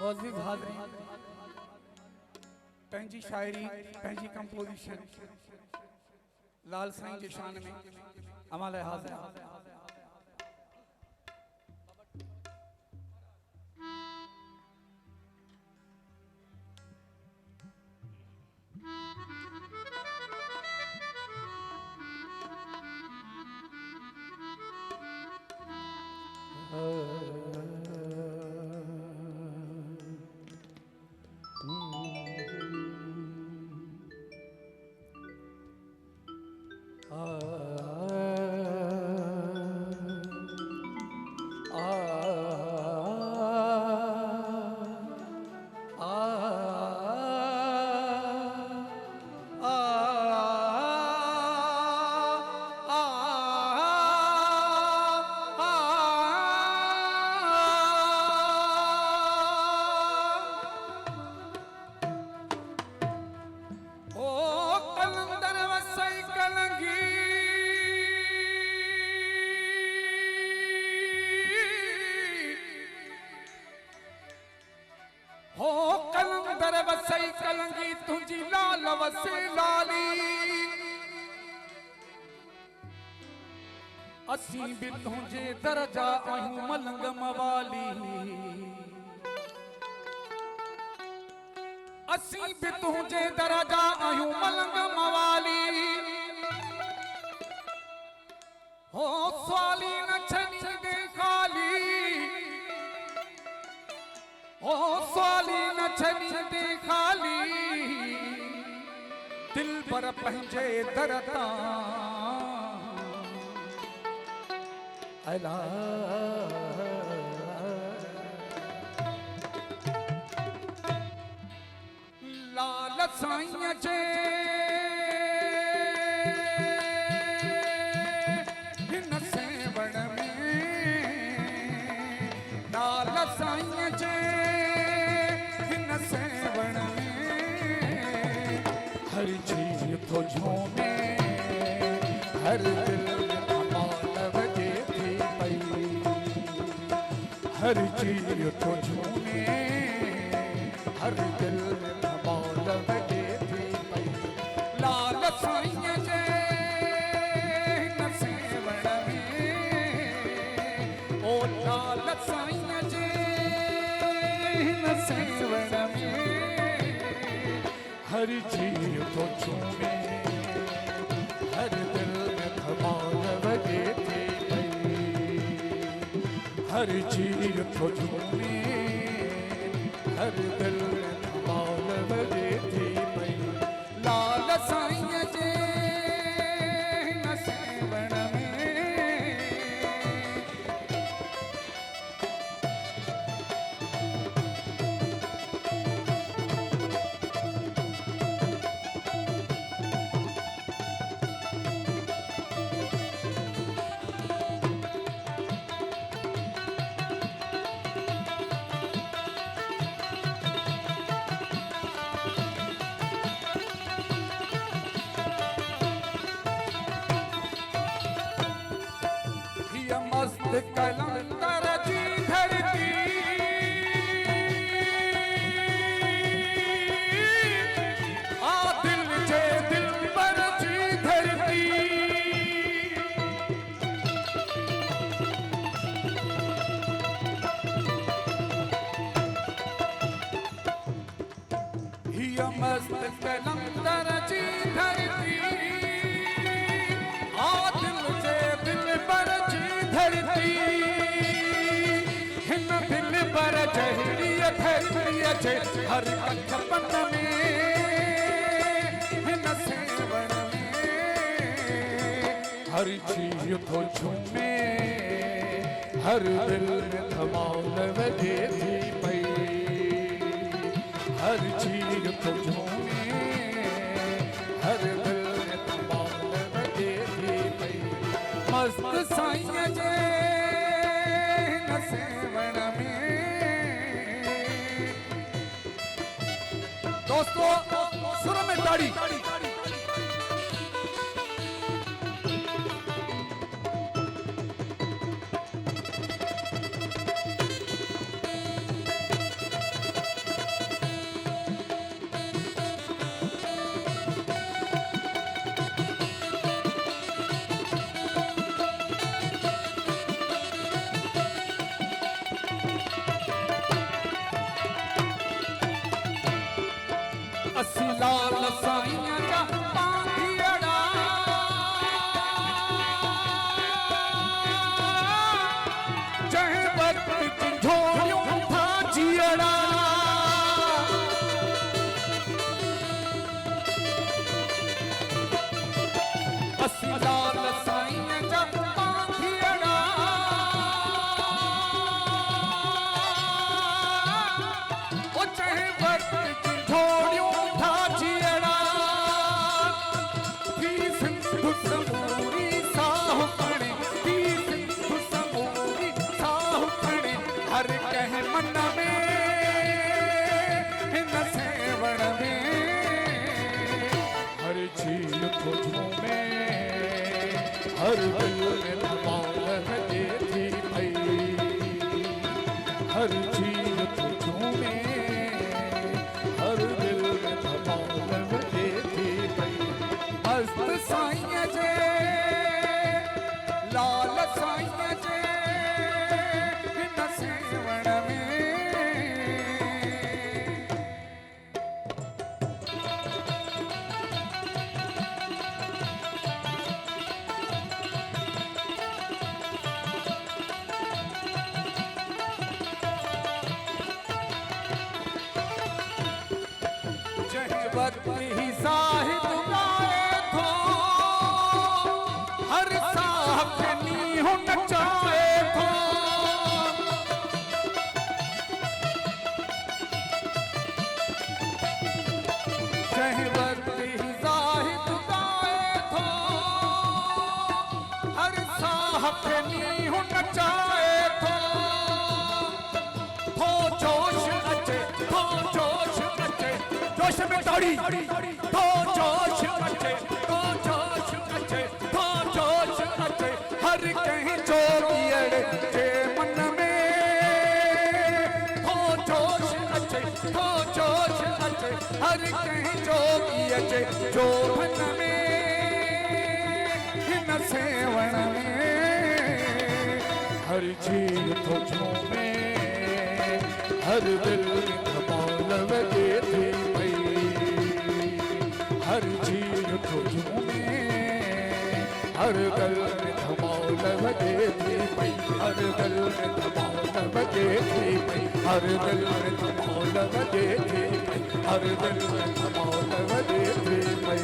मोअज़्ज़िज़ हाज़रीन, पंहिंजी शायरी पंहिंजी कंपोजिशन लाल साईं के शान में अमल हाज़िर। हो कलंदर वसई कलंगी तुझी लाल वसे लाली असी भी तुझे दरजा आयूं मलंग मवाली असी भी तुझे दरजा आयूं मलंग मवाली हो स्वाली न छनी दे खाली ओ स्वाली न छनी दे खाली दिल पर पंहिंजे दरता अला लाल साईं जे हिन सेवण में लाल साईं जे सेवण में हर चीज तो झूमे हर दिल में कमाल वजे थी पई हर चीज तो झूमे हर दिल में कमाल वजे थी पई लाल साईं जे न सेवण में ओ लाल साईं जे न सेवण हर चीज तो झूमे हर दिल में धमाल वजे थी पई हर चीज तो झूमे हर दिल में धमाल वजे थी पई लाल साईं जे न सेवण में मस्त कलंदर जी धरती आ दिल जे दिल पर जी धरती हिया मस्त कलंदर जी धरती आ दिल जे दिल पर धरती हिन दिल पर जहरिया धरती जे हर कछपन में हिन सेवण में हर चीज तो झूमे हर दिल में धमाल वजे थी पई हर चीज तो झूमे हर दिल में धमाल वजे थी पई मस्त साईं जे न सेवण में दोस्तों सुर में ताड़ी लाल साईं जा पांधियड़ा जंहिं वक्त झोलियूं था जीअड़ा असीं लाल साईं जा पांधियड़ा ओ जंहिं वक्त झोलियूं था जीअड़ा थी सिंधु समूरी साहु खणे थी सिंधु समूरी साहु खणे हर कंहिं मन में हिन सेवण में हर झील को झूमे हर दिल में धमाल लगे थी पई हर झील को झूमे हर दिल में धमाल लगे थी पई मस्त साईं जे लाल साईं जे हिन सेवण में वक्त ही साहिब गाए थो हर साहब नीहू नचाए थो जंहिं वक्त ही साहिब गाए थो हर साहब नीहू नचाए थो जोश अचे जोश अचे जोश में दौड़ी तो जोश अचे तो जोश अचे तो जोश अचे हर कहीं जोगियड़ के मन में तो जोश अचे तो जोश अचे हर कहीं जोगी अचे जो मन में हिन सेवण में हर झील तो झूमे हर दिल धमाल लगे थी हर झील को झूमे हर गल में धमाल लगे थी पई हर गल में धमाल लगे थी पई हर गल में धमाल लगे थी पई हर गल में धमाल लगे थी पई।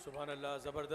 सुभान अल्लाह, जबरदस्त।